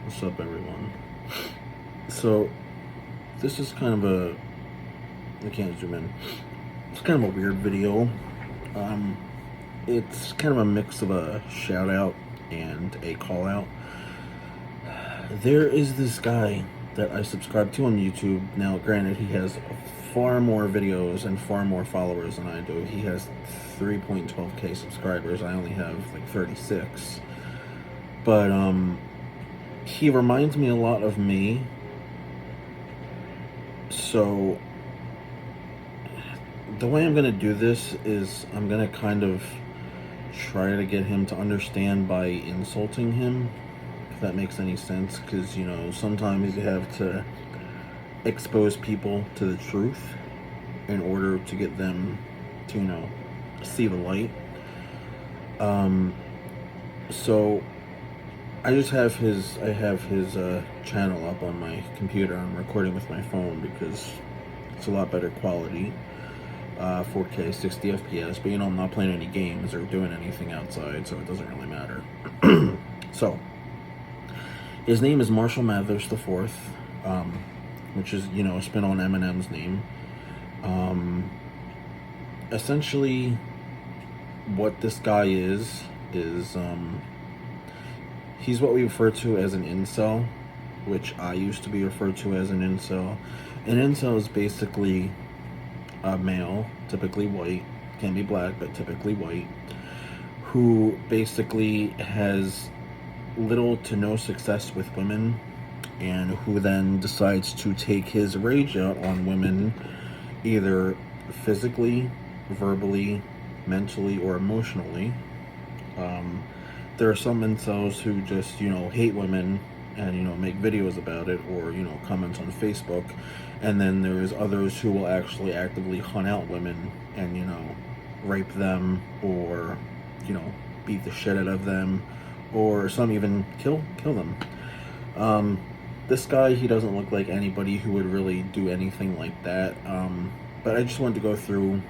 What's up, everyone? So, this is kind of I can't zoom in. It's kind of a weird video. Um, it's kind of a mix of a shout out and a call out. There is this guy that I subscribe to on YouTube. Now, granted, he has far more videos and far more followers than I do. He has 3.12k subscribers. I only have like 36. But, he reminds me a lot of me. So the way I'm gonna do this is I'm gonna kind of try to get him to understand by insulting him, if that makes any sense, because sometimes you have to expose people to the truth in order to get them to see the light. So I have his channel up on my computer. I'm recording with my phone because it's a lot better quality, 4K 60 FPS, but I'm not playing any games or doing anything outside, so it doesn't really matter. So his name is Marshall Mathers IV, which is a spin on Eminem's name. Essentially what this guy is he's what we refer to as an incel, which I used to be referred to as an incel. An incel is basically a male, typically white, can be black, but typically white, who basically has little to no success with women, and who then decides to take his rage out on women, either physically, verbally, mentally, or emotionally. There are some incels who just, hate women and, make videos about it, or, comment on Facebook. And then there's others who will actually actively hunt out women and, rape them, or, beat the shit out of them, or some even kill them. This guy, he doesn't look like anybody who would really do anything like that. But I just wanted to go through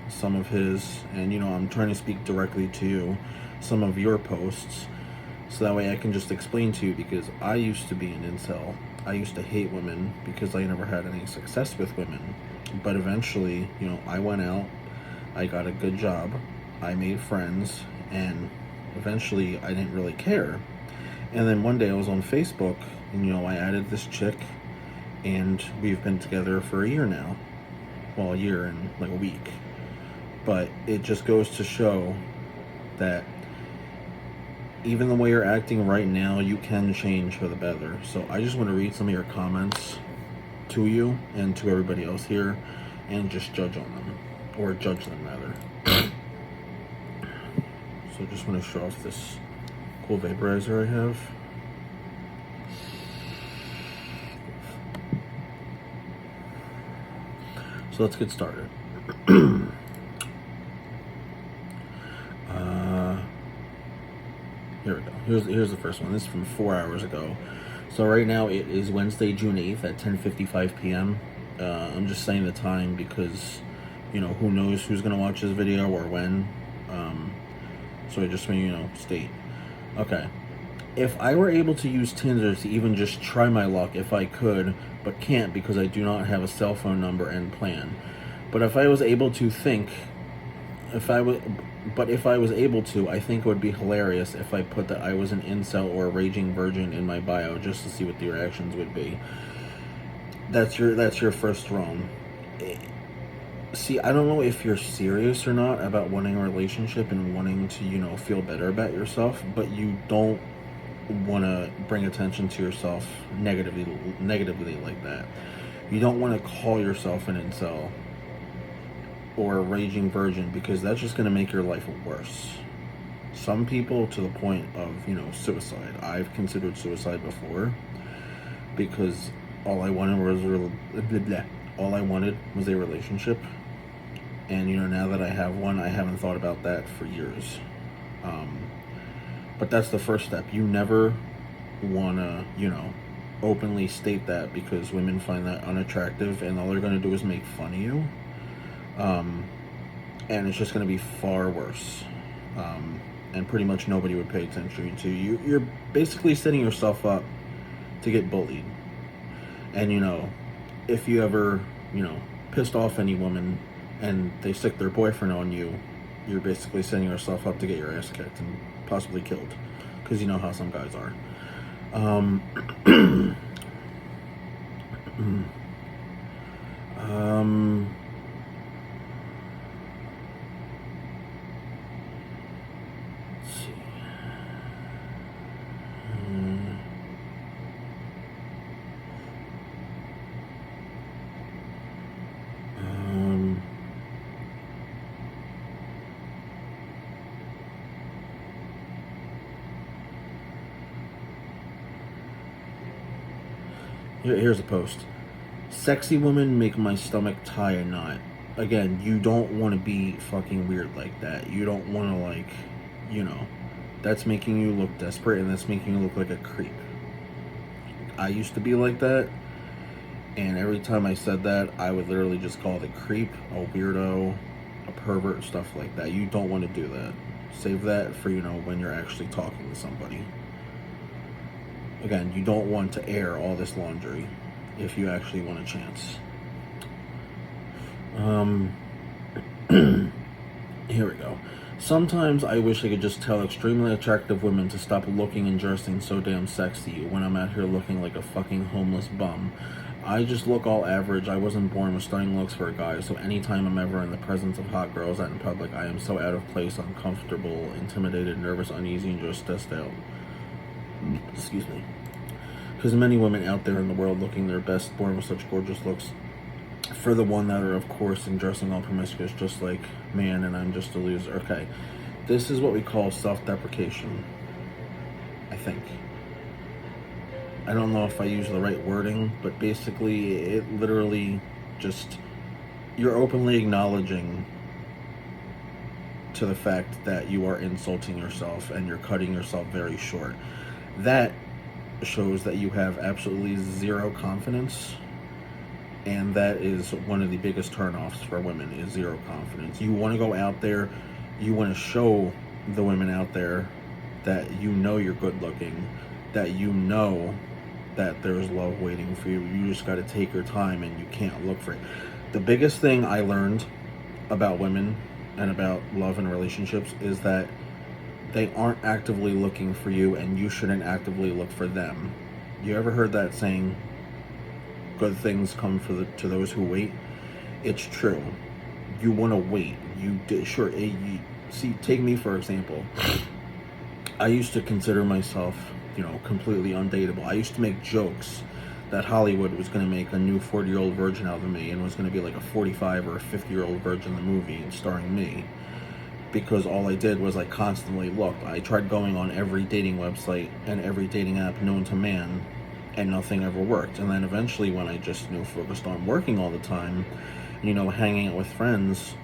some of his, and I'm trying to speak directly to you, some of your posts, so that way I can just explain to you, because I used to be an incel. I used to hate women because I never had any success with women. But eventually, I went out, I got a good job, I made friends, and eventually I didn't really care. And then one day I was on Facebook, and I added this chick, and we've been together for a year now. Well, a year and like a week. But it just goes to show that even the way you're acting right now, you can change for the better. So I just want to read some of your comments to you and to everybody else here, and just judge on them, or judge them rather. So I just want to show off this cool vaporizer I have. So let's get started. Here we go. Here's the first one. This is from 4 hours ago. So right now it is Wednesday, June 8th at 10:55 p.m. I'm just saying the time because, who knows who's going to watch this video or when. So I just want to state. Okay. If I were able to use Tinder to even just try my luck, if I could, but can't because I do not have a cell phone number and plan. But if I was able to if I was able to, I think it would be hilarious if I put that I was an incel or a raging virgin in my bio, just to see what the reactions would be. That's your first wrong. See, I don't know if you're serious or not about wanting a relationship and wanting to, feel better about yourself, but you don't want to bring attention to yourself negatively like that. You don't want to call yourself an incel or a raging virgin, because that's just going to make your life worse. Some people to the point of suicide. I've considered suicide before, because all I wanted was a relationship, and now that I have one, I haven't thought about that for years. But that's the first step. You never want to openly state that, because women find that unattractive, and all they're going to do is make fun of you. And it's just going to be far worse. And pretty much nobody would pay attention to you. You're basically setting yourself up to get bullied. And, if you ever, pissed off any woman and they stick their boyfriend on you, you're basically setting yourself up to get your ass kicked and possibly killed. Because you know how some guys are. Um, let's see. Here's a post. Sexy women make my stomach tie a knot. Again, you don't want to be fucking weird like that. You don't want to, that's making you look desperate, and that's making you look like a creep. I used to be like that, and every time I said that, I would literally just call it a creep, a weirdo, a pervert, stuff like that. You don't want to do that. Save that for, when you're actually talking to somebody. Again, you don't want to air all this laundry if you actually want a chance. Here we go. Sometimes I wish I could just tell extremely attractive women to stop looking and dressing so damn sexy when I'm out here looking like a fucking homeless bum. I just look all average. I wasn't born with stunning looks for a guy, so anytime I'm ever in the presence of hot girls out in public, I am so out of place, uncomfortable, intimidated, nervous, uneasy, and just stressed out. Excuse me. Because many women out there in the world looking their best, born with such gorgeous looks, for the one that are, of course, and dressing all promiscuous, just like, man, and I'm just a loser. Okay, this is what we call self-deprecation, I think. I don't know if I use the right wording, but basically, it literally just, you're openly acknowledging to the fact that you are insulting yourself and you're cutting yourself very short. That shows that you have absolutely zero confidence, and that is one of the biggest turnoffs for women, is zero confidence. You want to go out there, you want to show the women out there that you're good looking, that that there's love waiting for you. You just got to take your time, and you can't look for it. The biggest thing I learned about women and about love and relationships is that they aren't actively looking for you, and you shouldn't actively look for them. You ever heard that saying, good things come to those who wait? It's true. You want to wait. See, take me for example. I used to consider myself, completely undateable. I used to make jokes that Hollywood was going to make a new 40-year-old virgin out of me, and was going to be like a 45 or a 50-year-old virgin in the movie starring me. Because all I did was I constantly looked. I tried going on every dating website and every dating app known to man, and nothing ever worked. And then eventually, when I just focused on working all the time, hanging out with friends,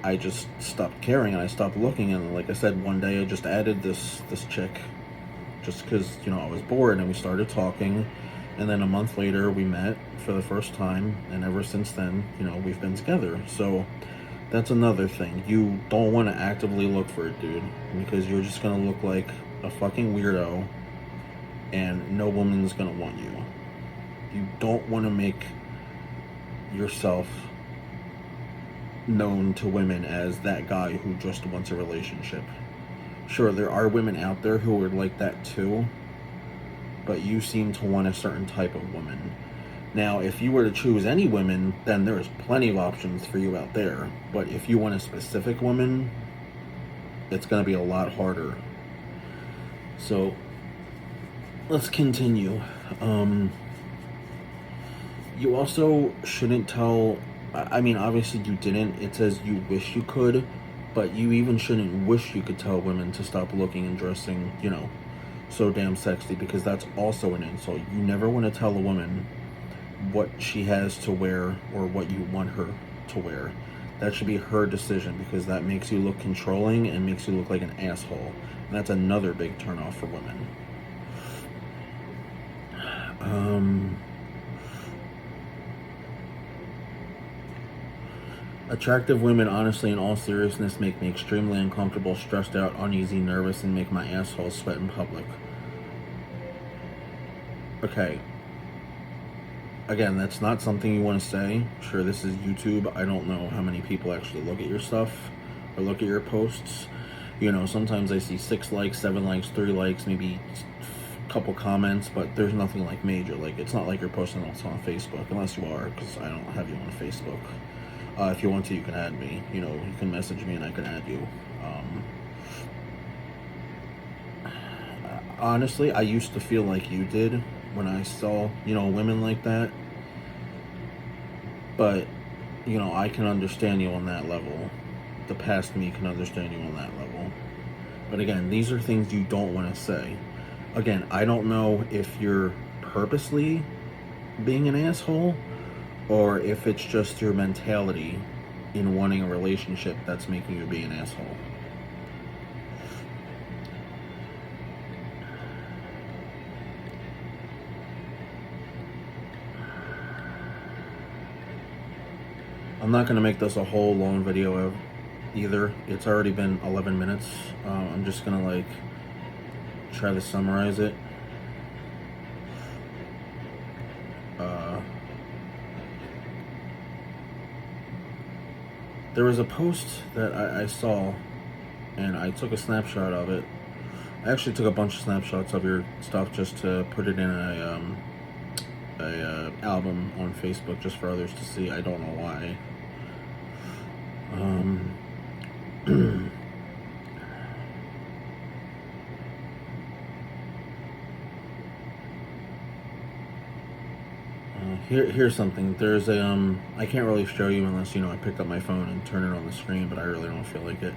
I just stopped caring and I stopped looking. And like I said, one day I just added this chick, just because I was bored, and we started talking. And then a month later, we met for the first time, and ever since then, we've been together. So that's another thing. You don't want to actively look for it, dude, because you're just going to look like a fucking weirdo, and no woman's going to want you. You don't want to make yourself known to women as that guy who just wants a relationship. Sure, there are women out there who are like that too, but you seem to want a certain type of woman. Now, if you were to choose any women, then there's plenty of options for you out there. But if you want a specific woman, it's going to be a lot harder. So, let's continue. You also shouldn't tell... obviously you didn't. It says you wish you could, but you even shouldn't wish you could tell women to stop looking and dressing, so damn sexy, because that's also an insult. You never want to tell a woman what she has to wear or what you want her to wear. That should be her decision, because that makes you look controlling and makes you look like an asshole. And that's another big turnoff for women. Attractive women, honestly, in all seriousness, make me extremely uncomfortable, stressed out, uneasy, nervous, and make my asshole sweat in public. Okay. Again, that's not something you want to say. Sure, this is YouTube. I don't know how many people actually look at your stuff or look at your posts. You know, sometimes I see 6 likes, 7 likes, 3 likes, maybe a couple comments, but there's nothing like major. Like, it's not like you're posting also on Facebook, unless you are, because I don't have you on Facebook. If you want to, you can add me. You know, you can message me and I can add you. Honestly, I used to feel like you did when I saw, you know, women like that. But, you know, I can understand you on that level. The past me can understand you on that level. But again, these are things you don't want to say. Again, I don't know if you're purposely being an asshole or if it's just your mentality in wanting a relationship that's making you be an asshole. I'm not going to make this a whole long video either. It's already been 11 minutes. I'm just going to like try to summarize it. There was a post that I saw and I took a snapshot of it. I actually took a bunch of snapshots of your stuff just to put it in a album on Facebook just for others to see. I don't know why. Here's something. There's a I can't really show you unless, you know, I pick up my phone and turn it on the screen, but I really don't feel like it.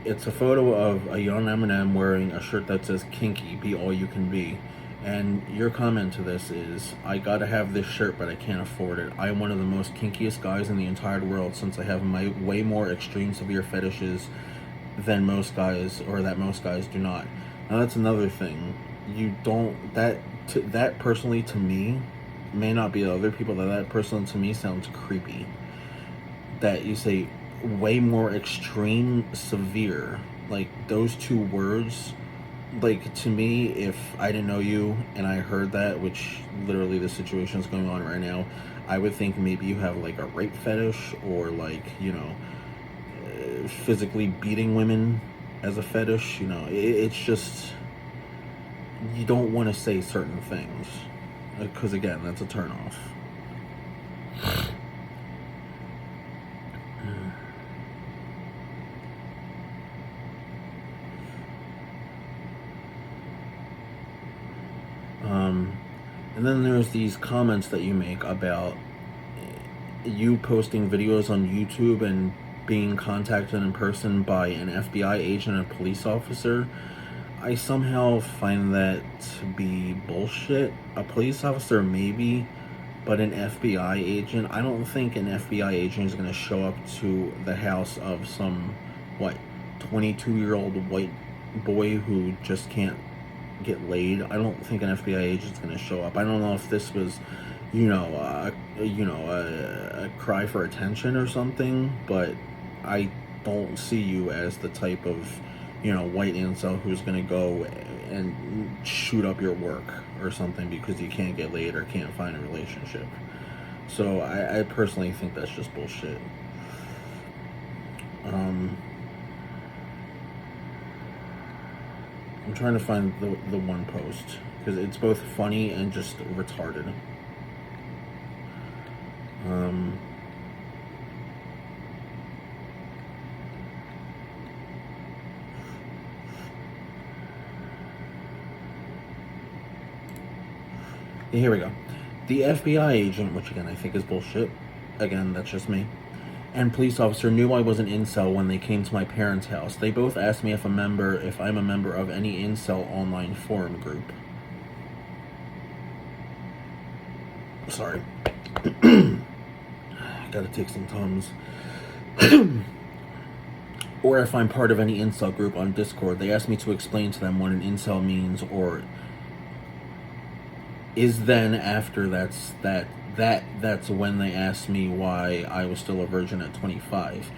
It's a photo of a young Eminem wearing a shirt that says "Kinky, be all you can be." And your comment to this is, I gotta have this shirt, but I can't afford it. I'm one of the most kinkiest guys in the entire world, since I have my way more extreme severe fetishes than most guys, or that most guys do not. Now that's another thing. You don't, that personally to me, may not be to other people, that personally to me sounds creepy. That you say way more extreme severe, like those two words, like, to me, if I didn't know you and I heard that, which literally the situation is going on right now, I would think maybe you have like a rape fetish, or like, you know, physically beating women as a fetish. You know, it's just, you don't want to say certain things, because again, that's a turnoff. And then there's these comments that you make about you posting videos on YouTube and being contacted in person by an FBI agent and a police officer. I somehow find that to be bullshit. A police officer maybe, but an FBI agent, I don't think an FBI agent is going to show up to the house of some, 22-year-old white boy who just can't get laid. I don't think an FBI agent's going to show up. I don't know if this was, a cry for attention or something, but I don't see you as the type of, white incel who's going to go and shoot up your work or something because you can't get laid or can't find a relationship. So I personally think that's just bullshit. I'm trying to find the one post, because it's both funny and just retarded. Here we go. The FBI agent, which again I think is bullshit, again that's just me, and police officer knew I was an incel when they came to my parents' house. They both asked me if I'm a member of any incel online forum group. Sorry. Gotta take some Tums. Or if I'm part of any incel group on Discord. They asked me to explain to them what an incel means, or is then after that's when they asked me why I was still a virgin at 25.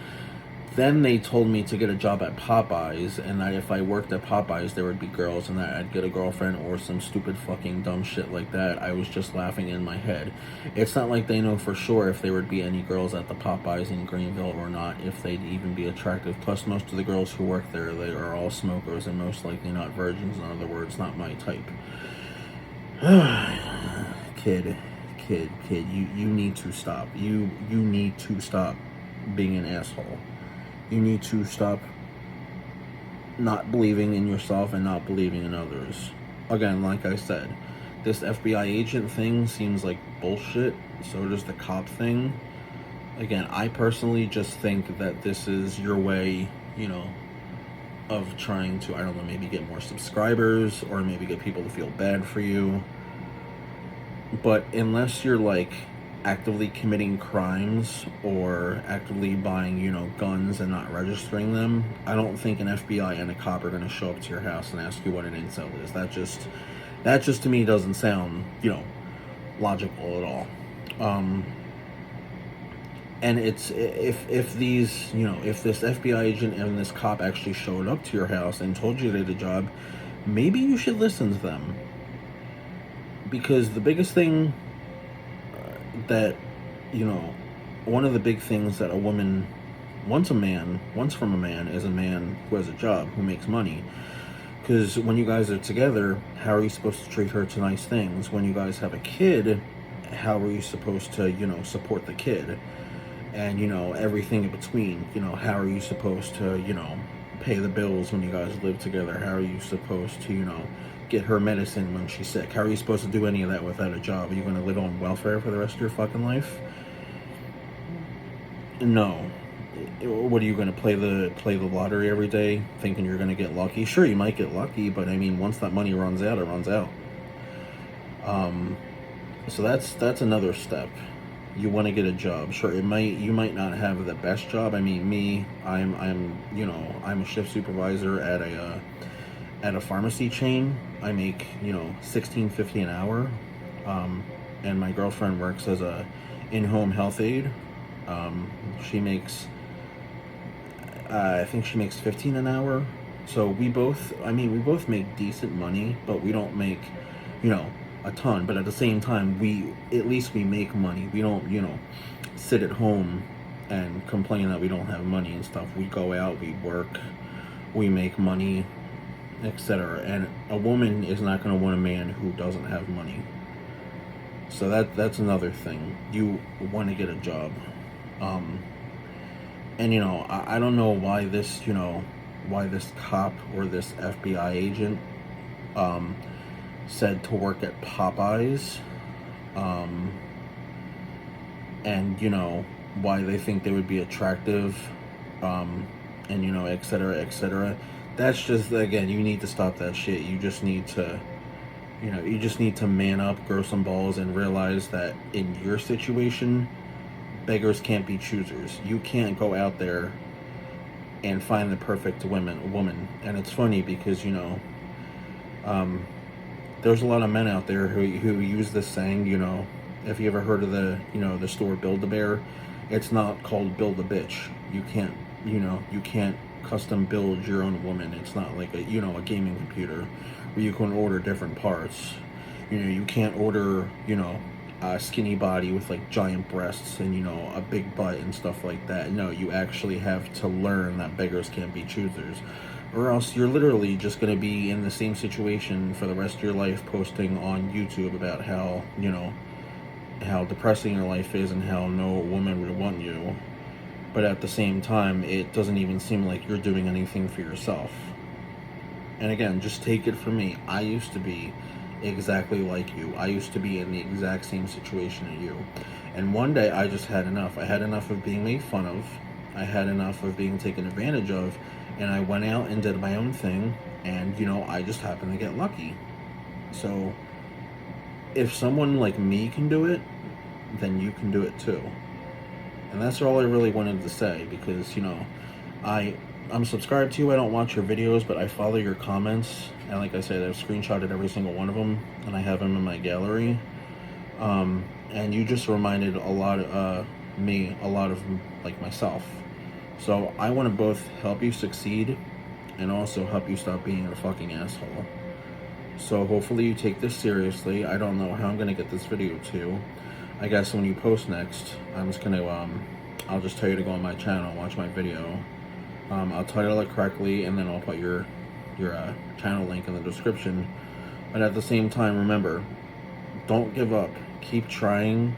Then they told me to get a job at Popeyes, and that if I worked at Popeyes, there would be girls, and that I'd get a girlfriend or some stupid fucking dumb shit like that. I was just laughing in my head. It's not like they know for sure if there would be any girls at the Popeyes in Greenville or not, if they'd even be attractive. Plus, most of the girls who work there, they are all smokers and most likely not virgins. In other words, not my type. Kid, you need to stop. You need to stop being an asshole. You need to stop not believing in yourself and not believing in others. Again, like I said, this FBI agent thing seems like bullshit. So does the cop thing. Again, I personally just think that this is your way, of trying to, I don't know, maybe get more subscribers or maybe get people to feel bad for you. But unless you're like actively committing crimes or actively buying, guns and not registering them, I don't think an FBI and a cop are going to show up to your house and ask you what an incel is. That just to me doesn't sound, logical at all. And it's if these, if this FBI agent and this cop actually showed up to your house and told you they did a job, maybe you should listen to them. Because the biggest thing that, one of the big things that a woman wants from a man is a man who has a job, who makes money. Because when you guys are together, how are you supposed to treat her to nice things? When you guys have a kid, how are you supposed to, support the kid? And, everything in between, how are you supposed to, pay the bills when you guys live together? How are you supposed to, get her medicine when she's sick? How are you supposed to do any of that without a job? Are you going to live on welfare for the rest of your fucking life? No. What are you going to play the lottery every day thinking you're going to get lucky? Sure, you might get lucky, but I mean, once that money runs out, it runs out. So that's another step. You want to get a job. Sure, you might not have the best job. I mean, I'm a shift supervisor at a pharmacy chain. I make, $16.50 an hour. And my girlfriend works as a in-home health aide. She makes, I think she makes $15 an hour. So we both make decent money, but we don't make, a ton. But at the same time, at least we make money. We don't, sit at home and complain that we don't have money and stuff. We go out, we work, we make money, etc. And a woman is not going to want a man who doesn't have money. So that's another thing. You want to get a job. And I don't know why this cop or this FBI agent said to work at Popeyes, and why they think they would be attractive, and etc. That's just, again, you need to stop that shit. You just need to man up, grow some balls, and realize that in your situation, beggars can't be choosers. You can't go out there and find the perfect woman. And it's funny because there's a lot of men out there who use this saying, if you ever heard of the store Build-A-Bear, it's not called Build-A-Bitch. You can't custom build your own woman. It's not like a gaming computer where you can order different parts. You can't order, a skinny body with like giant breasts and a big butt and stuff like that. No, you actually have to learn that beggars can't be choosers, or else you're literally just going to be in the same situation for the rest of your life, posting on YouTube about how depressing your life is and how no woman would want you. But at the same time, it doesn't even seem like you're doing anything for yourself. And again, just take it from me. I used to be exactly like you. I used to be in the exact same situation as you. And one day I just had enough. I had enough of being made fun of. I had enough of being taken advantage of. And I went out and did my own thing. And, I just happened to get lucky. So, if someone like me can do it, then you can do it too. And that's all I really wanted to say, because, I'm subscribed to you. I don't watch your videos, but I follow your comments. And like I said, I've screenshotted every single one of them, and I have them in my gallery. And you just reminded a lot of like myself. So I want to both help you succeed and also help you stop being a fucking asshole. So hopefully you take this seriously. I don't know how I'm gonna get this video to. I guess when you post next, I'm just gonna I'll just tell you to go on my channel and watch my video. I'll title it correctly, and then I'll put your channel link in the description. But at the same time, remember, don't give up. Keep trying,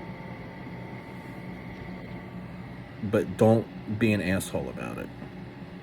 but don't be an asshole about it.